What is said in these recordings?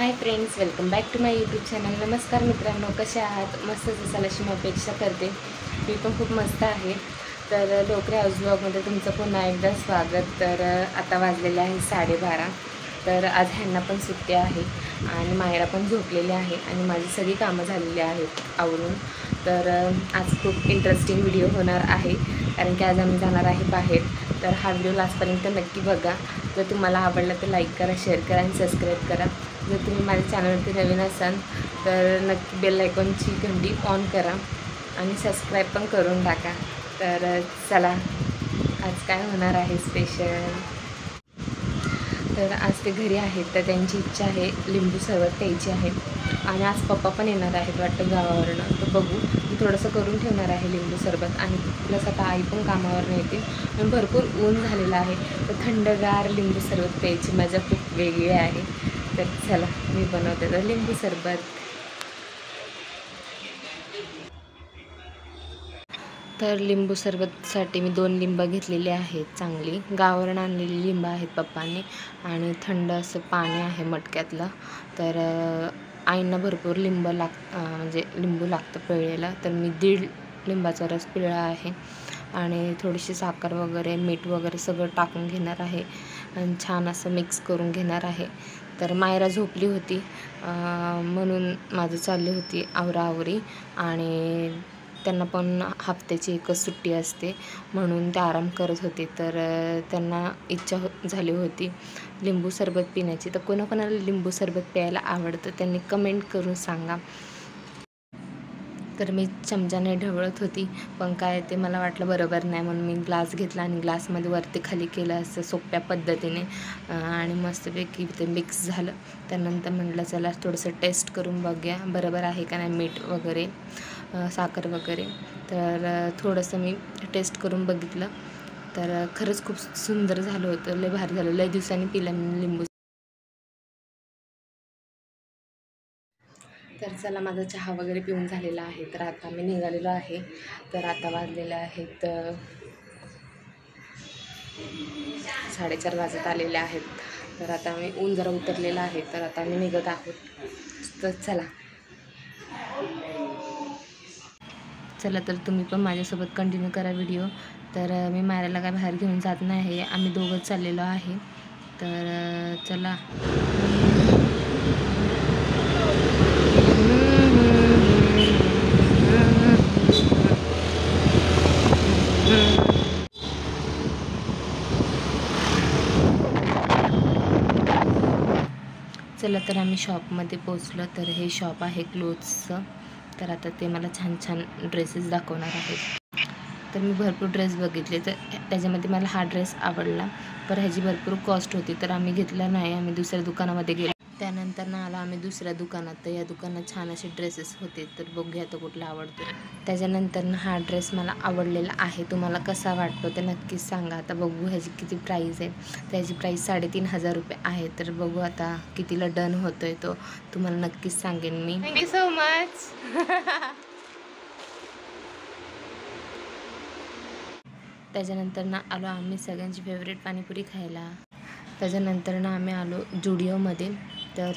High friends, welcome back to my YouTube channel. नमस्कार मित्रांनो, कसे आहात? मस्तच असाल अशी मी अपेक्षा करते. मी पण खूप मस्त आहे. तर लोकरे हाऊस ब्लॉगमध्ये तुमचं पुन्हा एकदा स्वागत. तर आता वाजलेले आहे 12:30. तर आज ह्यांना पण सुट्टी आहे आणि मायरा पण झोपलेली आहे आणि माझी सगळी कामं झालेली आहेत आवरून. तर आज खूप इंटरेस्टिंग व्हिडिओ होणार आहे कारण की आज आम्ही जाणार आहे बाहेर. तर हा व्हिडिओ लास्टपर्यंत नक्की बघा. जर तुम्हाला आवडला तर लाईक करा, शेअर करा आणि सबस्क्राईब करा. जर तुम्ही माझ्या चॅनलवरती नवीन असाल तर नक्की बेल आयकॉनची घंटी ऑन करा आणि सबस्क्राईब पण करून टाका. तर चला, आज काय होणार आहे स्पेशल. तर आज ते घरी आहेत तर त्यांची इच्छा आहे लिंबू सरबत प्यायची आहे आणि आज पप्पा पण येणार आहेत वाटतं गावावरनं. तर बघू, मी थोडंसं करून ठेवणार आहे लिंबू सरबत आणि प्लस आता आई पण कामावरनं येते आणि भरपूर ऊन झालेलं आहे. तर थंडगार लिंबू सरबत प्यायची मजा खूप वेगळी आहे. तर चला, मी बनवते तर लिंबू सरबत. तर लिंबू सरबतसाठी मी 2 लिंबं घेतलेली आहेत, चांगली गावावरून आणलेली लिंबं आहेत पप्पांनी आणि थंड असं पाणी आहे मटक्यातलं. तर आईंना भरपूर म्हणजे लिंबू लागतं पिळलेला. तर मी 1.5 लिंबाचा रस पिळला आहे आणि थोडीशी साखर वगैरे मीठ वगैरे सगळं टाकून घेणार आहे आणि छान असं मिक्स करून घेणार आहे. तर मायरा झोपली होती म्हणून माझं चालली होती आवराआवरी आणि त्यांना पण हफ्त्याची एकच सुट्टी असते म्हणून ते आराम करत होते. तर त्यांना इच्छा झाली होती लिंबू सरबत पिण्याची. तर कोणाकोणाला लिंबू सरबत प्यायला आवडतं त्यांनी कमेंट करून सांगा. तर मी चमच्याने ढवळत होती पण काय ते मला वाटलं बरोबर नाही म्हणून मी ग्लास घेतला आणि ग्लासमध्ये वरती खाली केलं असं सोप्या पद्धतीने आणि मस्तपैकी ते मिक्स झालं. त्यानंतर म्हटलं चला थोडंसं टेस्ट करून बघूया बरोबर आहे का नाही, मीठ वगैरे साखर वगैरे. तर थोडंसं मी टेस्ट करून बघितलं तर खरंच खूप सुंदर झालं होतं. लय भारी झालं. लय दिवसांनी पिलं मी लिंबू. तर चला, माझा चहा वगैरे पिऊन झालेला आहे. तर आता मी निघालेलो आहे. तर आता वाजलेले आहेत 4:30 वाजत आलेले आहेत. तर आता मी ऊन जरा उतरलेलं आहे तर आता मी निघत आहोत. तर चला तर तुम्ही पण माझ्यासोबत कंटिन्यू करा व्हिडिओ. तर मी मायराला काय बाहेर घेऊन जात नाही, आम्ही दोघंच चाललेलो आहे. तर चला. चला, तर आम्ही शॉपमध्ये पोचलो. तर हे शॉप आहे क्लोथ्सचं. तर आता ते मला छान छान ड्रेसेस दाखवणार आहेत. तर मी भरपूर ड्रेस बघितले तर त्याच्यामध्ये मला हा ड्रेस आवडला. पण ह्याची भरपूर कॉस्ट होती तर आम्ही घेतला नाही. आम्ही दुसऱ्या दुकानामध्ये गेलो. त्यानंतर आलो आम्ही दुसऱ्या दुकानात. तर या दुकानात छान असे ड्रेसेस होते तर बघूया तो कुठला आवडतो. त्याच्यानंतर हा ड्रेस मला आवडलेला आहे. तुम्हाला कसा वाटतो ते नक्कीच सांगा. आता बघू ह्याची किती प्राईस आहे. त्याची प्राईस 3,500 रुपये आहे. तर बघू आता कितीला डन होतो आहे तो तुम्हाला नक्कीच सांगेन मी. Thank you so much. त्याच्यानंतर आलो आम्ही सगळ्यांची फेवरेट पाणीपुरी खायला. त्याच्यानंतर आम्ही आलो जुडिओमध्ये. तर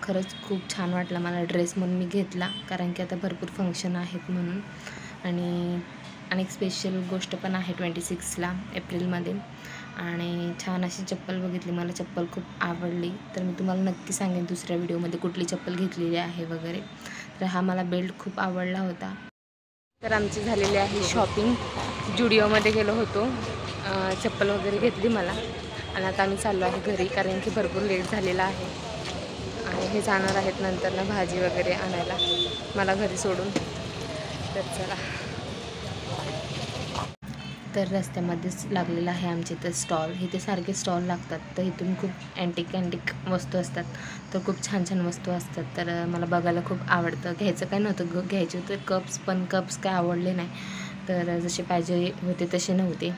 खरंच खूप छान वाटला मला ड्रेस म्हणून मी घेतला कारण की आता भरपूर फंक्शन आहेत म्हणून. आणि एक स्पेशल गोष्ट पण आहे 26 एप्रिलमध्ये आणि छान अशी चप्पल बघितली. मला चप्पल खूप आवडली तर मी तुम्हाला नक्की सांगेन दुसऱ्या व्हिडिओमध्ये कुठली चप्पल घेतलेली आहे वगैरे. तर हा मला बेल्ट खूप आवडला होता. तर आमची झालेली आहे शॉपिंग. जुडिओमध्ये गेलो होतो, चप्पल वगैरे घेतली मला आणि आता आम्ही चाललो आहे घरी कारण की भरपूर लेट झालेला आहे आणि हे जाणार आहेत नंतर भाजी वगैरे आणायला मला घरी सोडून. तर चला. तर रस्त्यामध्येच लागलेलं आहे आमच्या इथं स्टॉल. इथे सारखे स्टॉल लागतात तर इथून खूप अँटिक वस्तू असतात. तर खूप छान छान वस्तू असतात. तर मला बघायला खूप आवडतं. घ्यायचं काय नव्हतं, घ्यायचे होते कप्स पण कप्स काय आवडले नाही. तर जसे पाहिजे होते तसे नव्हते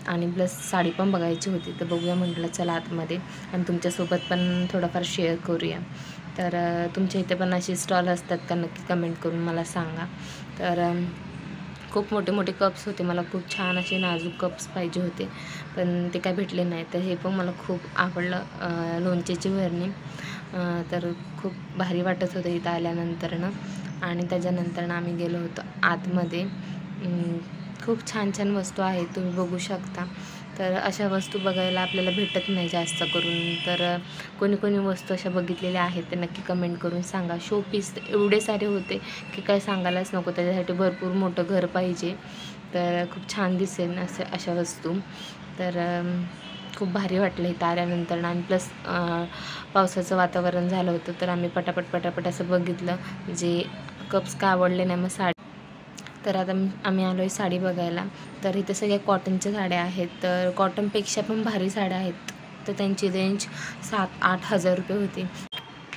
आणि प्लस साडी पण बघायची होती. तर बघूया म्हटलं चला आतमध्ये आणि तुमच्यासोबत पण थोडंफार शेअर करूया. तर तुमच्या इथे पण असे स्टॉल असतात का नक्की कमेंट करून मला सांगा. तर खूप मोठे मोठे कप्स होते. मला खूप छान असे नाजूक कप्स पाहिजे होते पण ते काय भेटले नाही. तर हे पण मला खूप आवडलं. लोणच्याची भरणी तर खूप भारी वाटत होतं इथं आल्यानंतरनं. आणि त्याच्यानंतरनं आम्ही गेलो होतो आतमध्ये. खूप छान छान वस्तू आहेत, तुम्ही बघू शकता. तर अशा वस्तू बघायला आपल्याला भेटत नाही जास्त करून. तर कोणी कोणी वस्तू अशा बघितलेल्या आहेत ते नक्की कमेंट करून सांगा. शो पीस एवढे सारे होते की काय सांगायलाच नको, त्याच्यासाठी भरपूर मोठं घर पाहिजे. तर खूप छान दिसेल अशा वस्तू. तर खूप भारी वाटलं इथं आल्यानंतर. आणि प्लस पावसाचं वातावरण झालं होतं, तर आम्ही पटापट असं बघितलं. जे कप्स का आवडले नाही, मग साडी. तर आता आम्ही आलो आहे साडी बघायला. तर इथे सगळ्या कॉटनच्या साड्या आहेत. तर कॉटनपेक्षा पण भारी साड्या आहेत. तर त्यांची रेंज 7-8 हजार रुपये होती.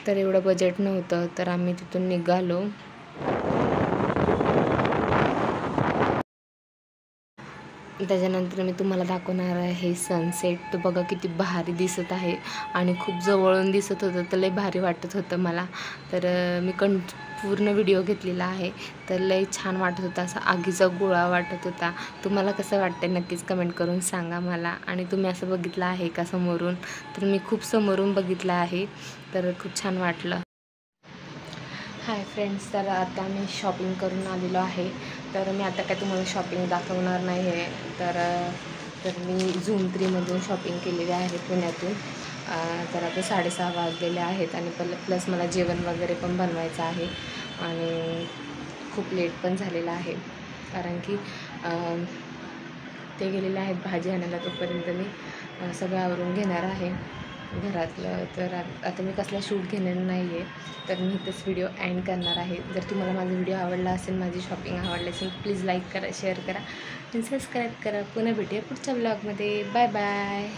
तर एवढं बजेट नव्हतं, तर आम्ही तिथून निघालो. त्याच्यानंतर मी तुम्हाला दाखवणार आहे सनसेट. तो बघा किती भारी दिसत आहे आणि खूप जवळून दिसत होतं, तर लई भारी वाटत होतं मला. तर मी पूर्ण व्हिडिओ घेतलेला आहे. तर लई छान वाटत होता, असा आगीचा गोळा वाटत होता. तुम्हाला कसं वाटतं नक्कीच कमेंट करून सांगा मला. आणि तुम्ही असं बघितलं आहे का समोरून? तर मी खूप समोरून बघितलं आहे, तर खूप छान वाटलं. हाय फ्रेंड्स, तर आता मी शॉपिंग करून आलेलो आहे. तर मी आता काय तुम्हाला शॉपिंग दाखवणार नाही आहे. तर मी झूम 3मधून शॉपिंग केलेली आहे पुण्यातून. तर आता 6:30 वाजलेले आहेत आणि प्लस मला जेवण वगैरे पण बनवायचं आहे. आणि खूप लेट पण झालेला आहे, कारण की ते गेलेले आहेत भाजी आणायला. तोपर्यंत मी सगळं आवरून घेणार आहे घरातलं. तर आता मी कसला शूट घेणार नाही आहे, तर मी इथंच व्हिडिओ एंड करणार आहे. जर तुम्हाला माझा व्हिडिओ आवडला असेल, माझी शॉपिंग आवडली असेल, प्लीज लाईक करा, शेअर करा आणि सबस्क्राईब करा. पुन्हा भेटूया पुढच्या ब्लॉगमध्ये. Bye bye.